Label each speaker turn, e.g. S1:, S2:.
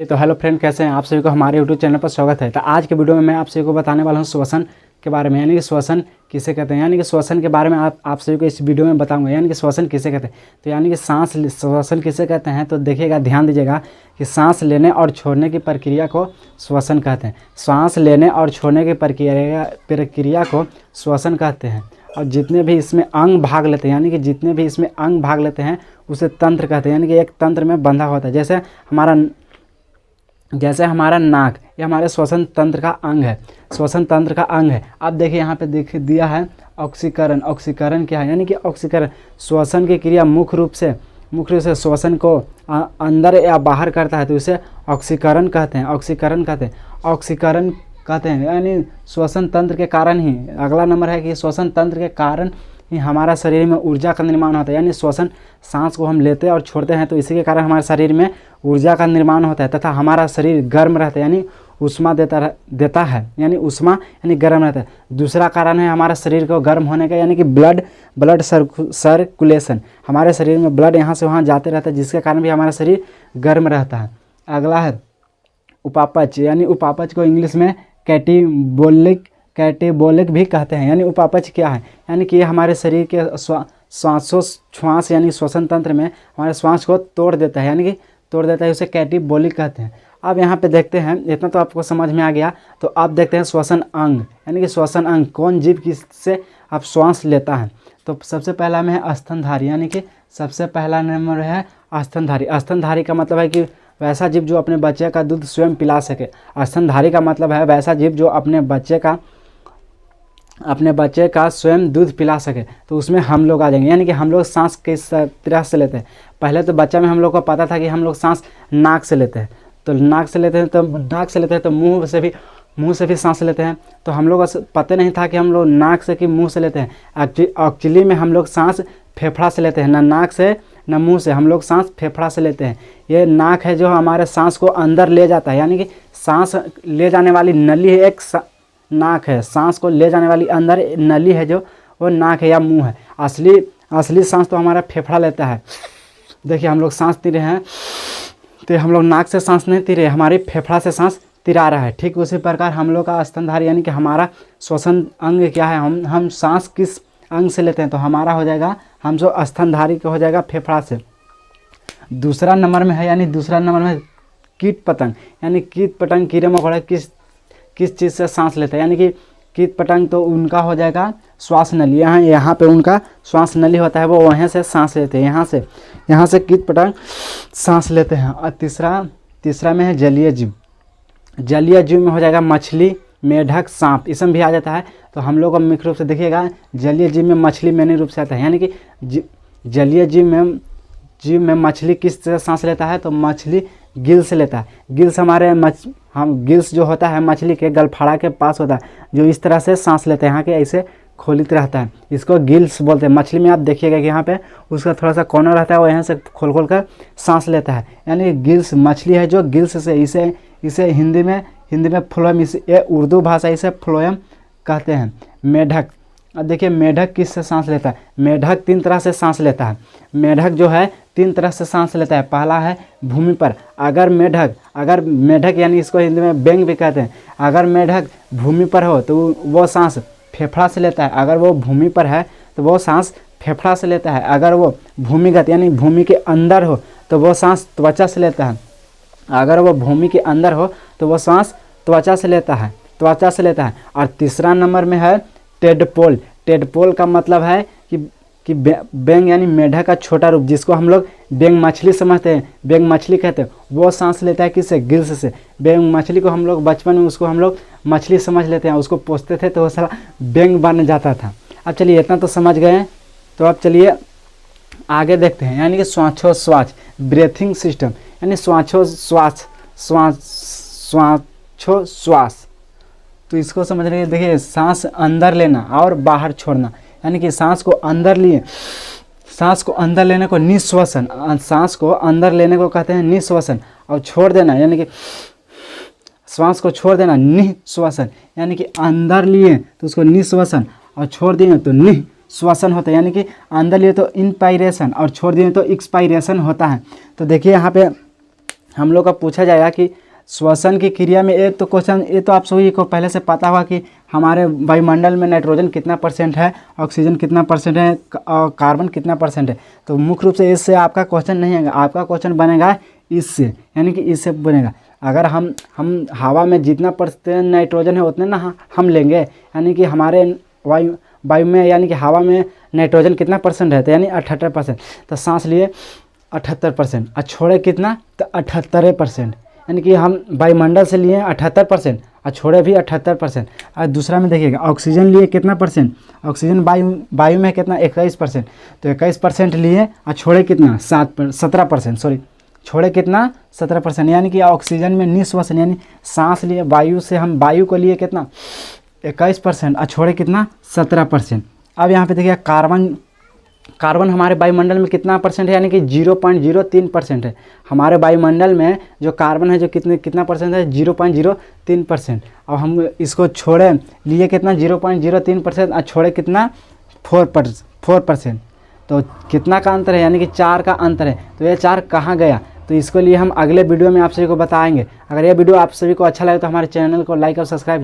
S1: तो hello friend, कैसे हैं आप सभी को हमारे यूट्यूब चैनल पर स्वागत है। तो आज के वीडियो में मैं आप सभी को बताने वाला हूं श्वसन के बारे में, यानी कि श्वसन किसे कहते हैं। यानी कि श्वसन के बारे में आप सभी को इस वीडियो में बताऊंगा, यानी कि श्वसन किसे कहते हैं। तो यानी कि श्वसन किसे कहते हैं, तो देखिएगा, ध्यान दीजिएगा कि सांस लेने और छोड़ने की प्रक्रिया को श्वसन कहते हैं। सांस लेने और छोड़ने की प्रक्रिया को श्वसन कहते हैं। और जितने भी इसमें अंग भाग लेते हैं, यानी कि जितने भी इसमें अंग भाग लेते हैं उसे तंत्र कहते हैं। यानी कि एक तंत्र में बंधा होता है। जैसे हमारा नाक, ये हमारे श्वसन तंत्र का अंग है, श्वसन तंत्र का अंग है। अब देखिए यहाँ पे देख दिया है ऑक्सीकरण। ऑक्सीकरण क्या है, यानी कि ऑक्सीकरण श्वसन की क्रिया मुख्य रूप से श्वसन को अंदर या बाहर करता है, तो इसे ऑक्सीकरण कहते हैं। ऑक्सीकरण कहते हैं यानी श्वसन तंत्र के कारण ही। अगला नंबर है कि श्वसन तंत्र के कारण ही हमारा शरीर में ऊर्जा का निर्माण होता है। यानी श्वसन, सांस को हम लेते और छोड़ते हैं तो इसी के कारण हमारे शरीर में ऊर्जा का निर्माण होता है तथा हमारा शरीर गर्म रहता है, यानी ऊष्मा देता है, यानी ऊष्मा यानी गर्म रहता है। दूसरा कारण है हमारा शरीर को गर्म होने का, यानी कि ब्लड सर्कुलेशन। हमारे शरीर में ब्लड यहाँ से वहाँ जाते रहता है, जिसके कारण भी हमारा शरीर गर्म रहता है। अगला है उपापच, यानी उपापच को इंग्लिश में कैटेबोलिक भी कहते हैं। यानी उपापच क्या है, यानी कि ये हमारे शरीर के श्वास यानी श्वसन तंत्र में हमारे श्वास को तोड़ देता है, यानी कि तोड़ देता है, उसे कैटेबोलिक कहते हैं। अब यहाँ पे देखते हैं, इतना तो आपको समझ में आ गया। तो अब देखते हैं श्वसन अंग, यानी कि श्वसन अंग कौन जीव किससे आप श्वास लेता है। तो सबसे पहला में है स्तनधारी, यानी कि सबसे पहला नंबर है स्तनधारी। स्तनधारी का मतलब है कि वैसा जीव जो अपने बच्चे का दूध स्वयं पिला सके। स्तनधारी का मतलब है वैसा जीव जो अपने बच्चे का स्वयं दूध पिला सके। तो उसमें हम लोग आ जाएंगे। यानी कि हम लोग सांस किस तरह से लेते हैं। पहले तो बच्चा में हम लोग को पता था कि हम लोग सांस नाक से लेते हैं, तो मुंह से भी सांस लेते हैं। तो हम लोग को पता नहीं था कि हम लोग नाक से कि मुंह से लेते हैं। एक्चुअली में हम लोग सांस फेफड़ा से लेते हैं, ना नाक से ना मुंह से। हम लोग सांस फेफड़ा से लेते हैं। ये नाक है जो हमारे सांस को अंदर ले जाता है, यानी कि सांस ले जाने वाली नली है, एक नाक है। सांस को ले जाने वाली अंदर नली है जो वो नाक है या मुंह है। असली सांस तो हमारा फेफड़ा लेता है। देखिए हम लोग सांस ती रहे हैं तो हम लोग नाक से सांस नहीं ती रहे, हमारे फेफड़ा से सांस तिरा रहा है। ठीक उसी प्रकार हम लोग का स्तनधारी, यानी कि हमारा श्वसन अंग क्या है, हम सांस किस अंग से लेते हैं, तो हमारा हो जाएगा, हम जो स्तनधारी का हो जाएगा फेफड़ा से। दूसरा नंबर में है, यानी दूसरा नंबर में कीट पतंग, यानी कीट पतंग कीड़े मकोड़े किस चीज़ से सांस लेते हैं। यानी कि कीट पतंग तो उनका हो जाएगा श्वास नली, यहाँ पे उनका श्वास नली होता है, वो वहीं से सांस लेते हैं, यहाँ से कीट पतंग सांस लेते हैं। और तीसरा में है जलीय जीव। जलीय जीव में हो जाएगा मछली, मेढक, सांप, इसमें भी आ जाता है। तो हम लोग को मुख्य रूप से देखिएगा जलीय जीव में मछली मेन रूप से आता है। यानी कि जलीय जीव में मछली किस तरह सांस लेता है, तो मछली गिल्स से लेता है। गिल्स गिल्स जो होता है मछली के गलफाड़ा के पास होता है, जो इस तरह से सांस लेते हैं, यहाँ के ऐसे खोलित रहता है, इसको गिल्स बोलते हैं। मछली में आप देखिएगा कि यहाँ पे उसका थोड़ा सा कॉर्नर रहता है, वो यहाँ से खोल कर सांस लेता है। यानी गिल्स मछली है जो गिल्स से, इसे हिंदी में फ्लोएम, ये उर्दू भाषा इसे फ्लोएम कहते हैं। मेढक, अब देखिए मेढक किससे सांस लेता है। मेढक 3 तरह से सांस लेता है। मेढक जो है 3 तरह से सांस लेता है। पहला है भूमि पर। अगर मेढक यानी इसको हिंदी में बैंग भी कहते हैं। अगर मेढक भूमि पर हो तो वो सांस फेफड़ा से लेता है। अगर वो भूमि पर है तो वो सांस फेफड़ा से लेता है। अगर वो भूमिगत यानी भूमि के अंदर हो तो वो सांस त्वचा से लेता है। अगर वो भूमि के अंदर हो तो वो सांस त्वचा से लेता है। और तीसरा नंबर में है टेडपोल। टेडपोल का मतलब है कि बैंग यानी मेढक का छोटा रूप, जिसको हम लोग बैंग मछली समझते हैं, बैंग मछली कहते हैं, वो सांस लेता है किससे, गिल्स से। बैंग मछली को हम लोग बचपन में उसको हम लोग मछली समझ लेते हैं, उसको पोसते थे तो वो सारा बैंग बन जाता था। अब चलिए इतना तो समझ गए, तो अब चलिए आगे देखते हैं। यानी कि श्वासोच्छ्वास, ब्रीथिंग सिस्टम, यानी श्वासोच्छ्वास। तो इसको समझने के लिए देखिए, सांस अंदर लेना और बाहर छोड़ना, यानी कि सांस को अंदर लेने को निश्वसन, सांस को अंदर लेने को कहते हैं निश्वसन, और छोड़ देना यानी कि श्वास को छोड़ देना निश्वसन। यानी कि अंदर लिए तो उसको निश्वसन और छोड़ दिए तो निश्वसन होता है। यानी कि अंदर लिए तो इंस्पायरेशन और छोड़ दिए तो एक्सपायरेशन होता है। तो देखिए यहाँ पे हम लोग का पूछा जाएगा कि श्वसन की क्रिया में, एक तो क्वेश्चन ये तो आप सभी को पहले से पता होगा कि हमारे वायुमंडल में नाइट्रोजन कितना परसेंट है, ऑक्सीजन कितना परसेंट है और कार्बन कितना परसेंट है। तो मुख्य रूप से इससे आपका क्वेश्चन नहीं आएगा, आपका क्वेश्चन बनेगा इससे, यानी कि इससे बनेगा। अगर हम हवा में जितना परसेंट नाइट्रोजन है उतने ना हम लेंगे, यानी कि हमारे वायु में यानी कि हवा में नाइट्रोजन कितना परसेंट है, तो यानी 78%। तो सांस लिए 78% और छोड़े कितना, तो 78%, यानी कि हम वायुमंडल से लिए 78% और छोड़े भी 78%। और दूसरा में देखिएगा ऑक्सीजन लिए कितना परसेंट, ऑक्सीजन वायु में कितना 21%, तो 21% लिए और छोड़े कितना 17%, सॉरी छोड़े कितना 17%, यानी कि ऑक्सीजन में निश्वसन यानी सांस लिए वायु से, हम वायु को लिए कितना 21% और छोड़े कितना 17%। अब यहाँ पे देखिए कार्बन हमारे वायुमंडल में कितना परसेंट है, यानी कि 0.03% है। हमारे वायुमंडल में जो कार्बन है जो कितना परसेंट है, 0.03%। और हम इसको छोड़े लिए कितना 0.03% और छोड़े कितना 4%। तो कितना का अंतर है, यानी कि 4 का अंतर है। तो ये 4 कहाँ गया, तो इसके लिए हम अगले वीडियो में आप सभी को बताएंगे। अगर ये वीडियो आप सभी को अच्छा लगे तो हमारे चैनल को लाइक और सब्सक्राइब